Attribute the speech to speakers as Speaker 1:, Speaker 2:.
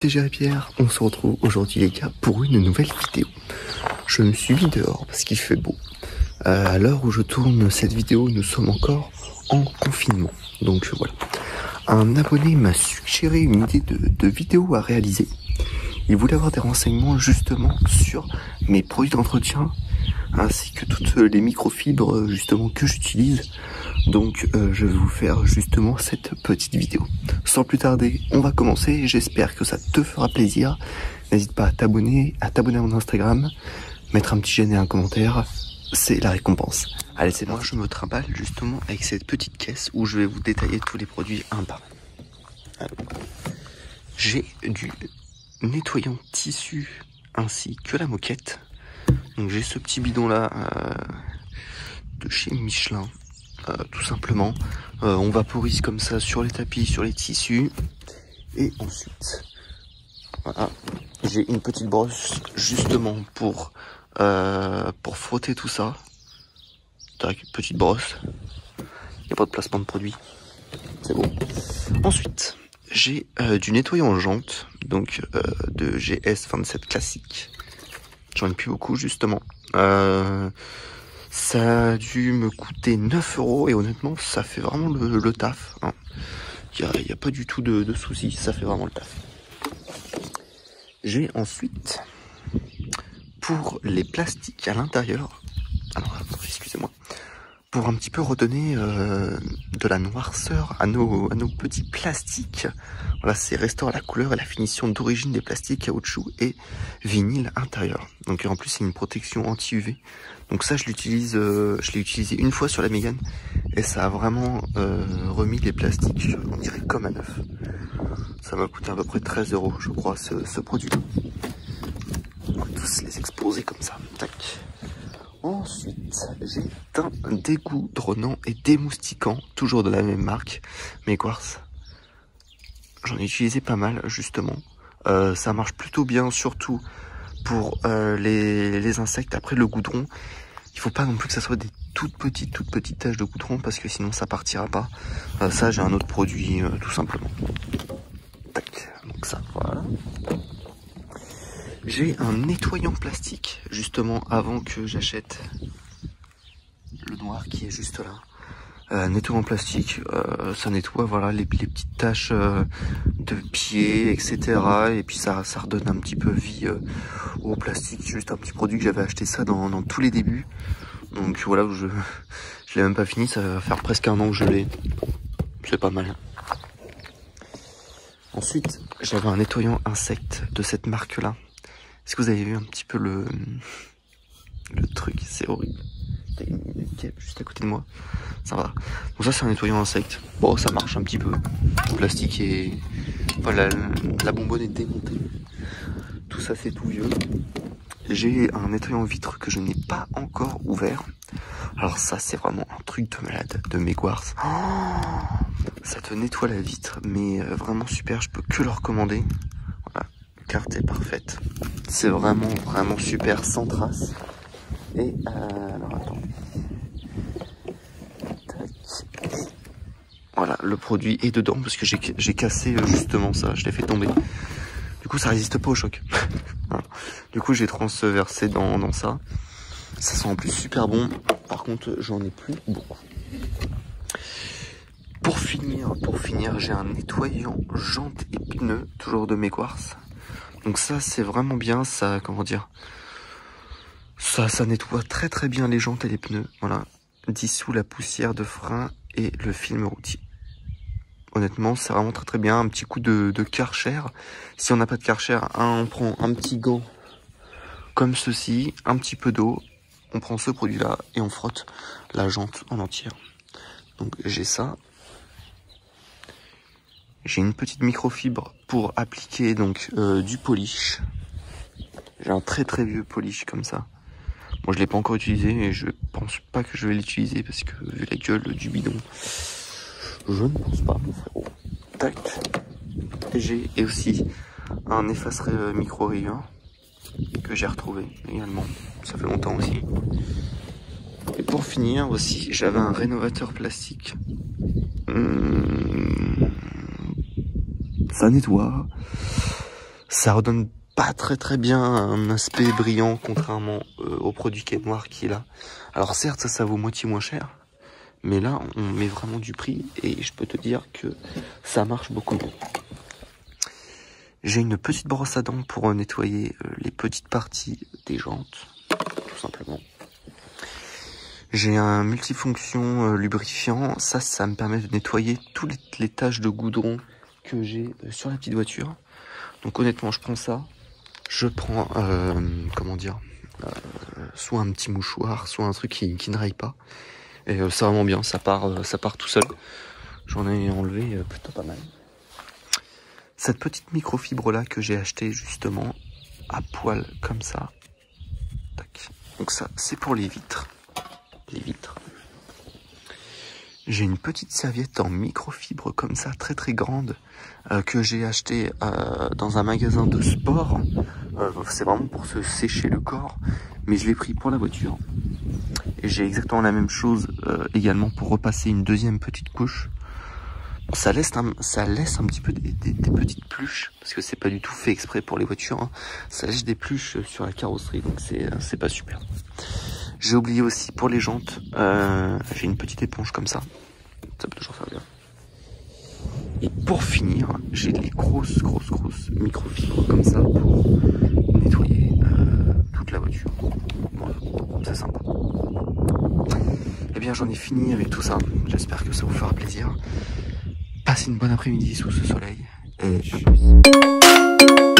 Speaker 1: C'est Jérémy Pierre, on se retrouve aujourd'hui les gars pour une nouvelle vidéo. Je me suis mis dehors parce qu'il fait beau. À l'heure où je tourne cette vidéo, nous sommes encore en confinement. Donc voilà. Un abonné m'a suggéré une idée de vidéo à réaliser. Il voulait avoir des renseignements justement sur mes produits d'entretien ainsi que toutes les microfibres justement que j'utilise. Donc je vais vous faire justement cette petite vidéo. Sans plus tarder, on va commencer. J'espère que ça te fera plaisir. N'hésite pas à t'abonner à mon Instagram, mettre un petit j'aime et un commentaire. C'est la récompense. Allez, c'est moi, je me trimballe justement avec cette petite caisse où je vais vous détailler tous les produits un par un. J'ai du nettoyant tissu ainsi que la moquette. Donc j'ai ce petit bidon là de chez Michelin. Tout simplement, on vaporise comme ça sur les tapis, sur les tissus. Et ensuite, voilà, j'ai une petite brosse justement pour frotter tout ça. Tac, petite brosse. Il n'y a pas de placement de produit. C'est bon. Ensuite, j'ai du nettoyant jante, donc de GS27 classique. J'en ai plus beaucoup justement. Ça a dû me coûter 9 € et honnêtement ça fait vraiment le taf. Hein. Il n'y a pas du tout de soucis, ça fait vraiment le taf. J'ai ensuite, pour les plastiques à l'intérieur, alors excusez-moi, pour un petit peu redonner de la noirceur à nos petits plastiques. Voilà, c'est restaure la couleur et la finition d'origine des plastiques caoutchouc et vinyle intérieur. Donc en plus c'est une protection anti-UV. Donc ça je l'utilise, je l'ai utilisé une fois sur la Mégane et ça a vraiment remis les plastiques, on dirait comme à neuf. Ça m'a coûté à peu près 13 € je crois ce produit. On va tous les exposer comme ça. Tac. Ensuite, j'ai un dégoudronnant et démoustiquant, toujours de la même marque, Mequars. J'en ai utilisé pas mal, justement. Ça marche plutôt bien, surtout pour les insectes. Après, le goudron, il faut pas non plus que ça soit des toutes petites taches de goudron, parce que sinon ça partira pas. Ça, j'ai un autre produit, tout simplement. Tac, donc ça, voilà. J'ai un nettoyant plastique, justement, avant que j'achète le noir qui est juste là. Nettoyant plastique, ça nettoie voilà les petites taches de pieds, etc. Et puis ça redonne un petit peu vie au plastique. Juste un petit produit que j'avais acheté ça dans tous les débuts. Donc voilà, je l'ai même pas fini, ça va faire presque un an que je l'ai. C'est pas mal. Ensuite, j'avais un nettoyant insecte de cette marque-là. Est-ce que vous avez vu un petit peu le truc? C'est horrible. Juste à côté de moi. Ça va. Donc ça c'est un nettoyant insecte. Bon, ça marche un petit peu. Le plastique est... Voilà, la bonbonne est démontée. Tout ça c'est tout vieux. J'ai un nettoyant vitre que je n'ai pas encore ouvert. Alors ça c'est vraiment un truc de malade de Mequars. Oh, ça te nettoie la vitre, mais vraiment super, je peux que le recommander. Voilà, carte est parfaite. C'est vraiment super, sans trace. Et alors attends. Tac. Voilà, le produit est dedans parce que j'ai cassé justement ça, je l'ai fait tomber. Du coup ça résiste pas au choc. Voilà. Du coup j'ai transversé dans ça. Ça sent en plus super bon. Par contre j'en ai plus beaucoup. Pour finir, j'ai un nettoyant jantes et pneus, toujours de Mequars. Donc ça c'est vraiment bien, ça comment dire. Ça nettoie très bien les jantes et les pneus. Voilà, dissout la poussière de frein et le film routier. Honnêtement, c'est vraiment très bien. Un petit coup de Karcher. Si on n'a pas de Karcher, on prend un petit gant comme ceci, un petit peu d'eau. On prend ce produit-là et on frotte la jante en entière. Donc j'ai ça. J'ai une petite microfibre pour appliquer donc du polish. J'ai un très vieux polish comme ça. Moi je l'ai pas encore utilisé et je pense pas que je vais l'utiliser parce que vu la gueule du bidon, je ne pense pas mon frérot. Tac. J'ai aussi un effacerai micro rayure que j'ai retrouvé également. Ça fait longtemps aussi. Et pour finir aussi, j'avais un rénovateur plastique. Ça nettoie. Ça redonne pas très bien un aspect brillant, contrairement au produit qui est noir qu'il a. Alors certes, ça vaut moitié moins cher, mais là, on met vraiment du prix et je peux te dire que ça marche beaucoup mieux. J'ai une petite brosse à dents pour nettoyer les petites parties des jantes, tout simplement. J'ai un multifonction lubrifiant, ça me permet de nettoyer toutes les taches de goudron que j'ai sur la petite voiture. Donc honnêtement, je prends ça, je prends, comment dire, soit un petit mouchoir, soit un truc qui ne raille pas. Et c'est vraiment bien, ça part tout seul. J'en ai enlevé plutôt pas mal. Cette petite microfibre là que j'ai acheté justement à poil comme ça. Tac. Donc ça, c'est pour les vitres. J'ai une petite serviette en microfibre comme ça, très grande, que j'ai acheté dans un magasin de sport. C'est vraiment pour se sécher le corps, mais je l'ai pris pour la voiture. Et j'ai exactement la même chose également pour repasser une deuxième petite couche. Bon, ça laisse un petit peu des petites pluches, parce que c'est pas du tout fait exprès pour les voitures, hein. Ça laisse des pluches sur la carrosserie, donc c'est pas super. J'ai oublié aussi pour les jantes, j'ai une petite éponge comme ça peut toujours faire bien. Et pour finir, j'ai des grosses microfibres comme ça pour nettoyer toute la voiture. Voilà, c'est sympa. Et bien j'en ai fini avec tout ça, j'espère que ça vous fera plaisir. Passez une bonne après-midi sous ce soleil et à plus.